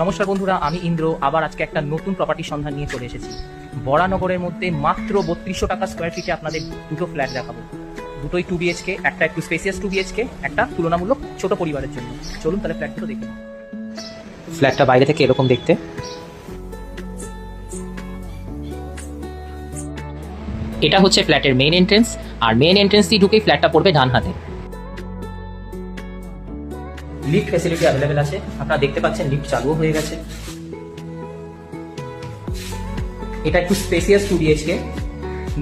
নমস্কার বন্ধুরা, আমি ইন্দ্র আবার আজকে একটা নতুন প্রপার্টির সন্ধান নিয়ে চলে এসেছি। বরানগরের মধ্যে মাত্র 3200 টাকা স্কোয়ার ফিটে আপনাদের দুটো ফ্ল্যাট দেখাবো। দুটোই 2 BHK, একটা একটু স্পেসিয়াস 2 BHK, একটা তুলনামূলক ছোট পরিবারের জন্য। চলুন তাহলে ফ্ল্যাট দুটো দেখুন। ফ্ল্যাটটা বাইরে থেকে এরকম দেখতে। এটা হচ্ছে ফ্ল্যাটের মেইন এন্ট্রেন্স, আর মেইন এন্ট্রেন্স দিয়ে ঢুকেই ফ্ল্যাটটা পড়বে ডান হাতে। লিফট ফ্যাসিলিটি অ্যাভেলেবেল আছে, আপনারা দেখতে পাচ্ছেন লিফট চালুও হয়ে গেছে। এটা একটু স্পেসিয়াস 2 BHK,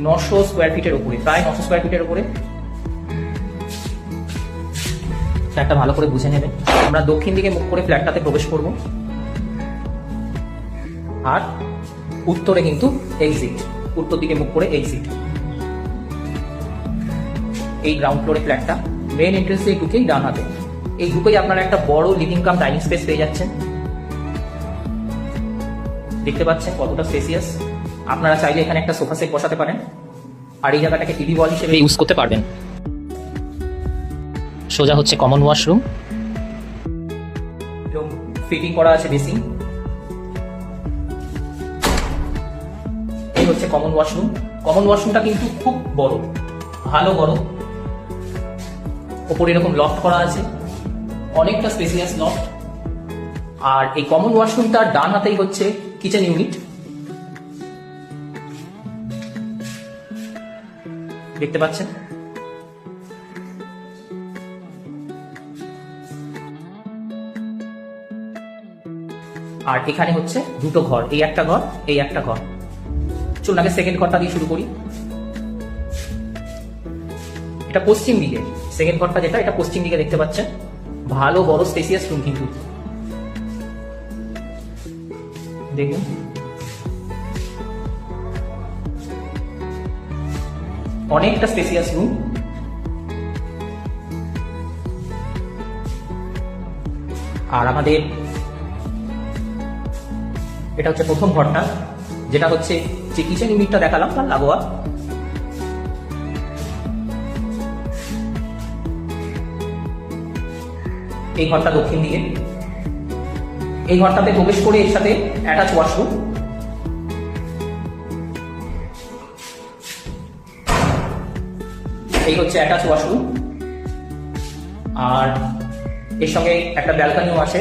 900 স্কোয়ার ফিটের উপরে, প্রায় 900 স্কোয়ার ফিটের উপরে। ফ্ল্যাটটা ভালো করে বুঝে নেবেন। আমরা দক্ষিণ দিকে মুখ করে ফ্ল্যাটটাতে প্রবেশ করব, আর উত্তরে কিন্তু এক্সিট, উত্তর দিকে মুখ করে এক্সিট। এই গ্রাউন্ড ফ্লোরে ফ্ল্যাটটা, মেইন এন্ট্রেন্স দিয়ে ঢুকেই ডান হাতে। এই ঢুকেই আপনারা একটা বড় লিভিং কাম ডাইনিং স্পেস পেয়ে যাচ্ছেন। দেখতে পাচ্ছেন কতটা স্পেসিয়াস। আপনারা চাইলে এখানে একটা সোফা সেট বসাতে পারেন, আর এই জায়গাটাকে টিভি ওয়াল হিসেবে ইউজ করতে পারবেন। সোজা হচ্ছে কমন ওয়াশরুম, এবং ফিটিং করা আছে বেসিন। এই হচ্ছে কমন ওয়াশরুম। কমন ওয়াশরুমটা কিন্তু খুব বড়, ভালো বড়। ওপরে এরকম লফট করা আছে, অনেকটা স্পেসিয়াস লফট। আর এই কমন ওয়াশরুমটার ডান হাতেই হচ্ছে কিচেন ইউনিট। দেখতে পাচ্ছেন। আর এখানে হচ্ছে দুটো ঘর, এই একটা ঘর, এই একটা ঘর। চলুন আগে সেকেন্ড ঘরটা দিয়ে শুরু করি। এটা পশ্চিম দিকে, সেকেন্ড ঘরটা যেটা, এটা পশ্চিম দিকে দেখতে পাচ্ছেন। ভালো বড় স্পেসিয়াস রুম কিন্তু, দেখুন। অনেকটা স্পেসিয়াস রুম। আর আমাদের এটা হচ্ছে প্রথম ঘরটা, যেটা হচ্ছে যে কিচেন ইউনিটটা দেখালাম তার লাগোয়া। এই ঘরটা দক্ষিণ দিকে। এই ঘরটাতে প্রবেশ করে এর সাথে অ্যাটাচ ওয়াশরুম। এই হচ্ছে অ্যাটাচ ওয়াশরুম, আর এর সঙ্গে একটা ব্যালকনিও আছে।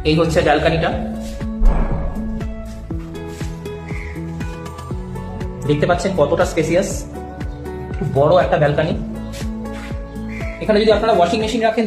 এই হচ্ছে ব্যালকনিটা, দেখতে পাচ্ছেন কতটা স্পেসিয়াস, খুব বড় একটা ব্যালকনি। এখানে যদি আপনারা ওয়াশিং মেশিন রাখেন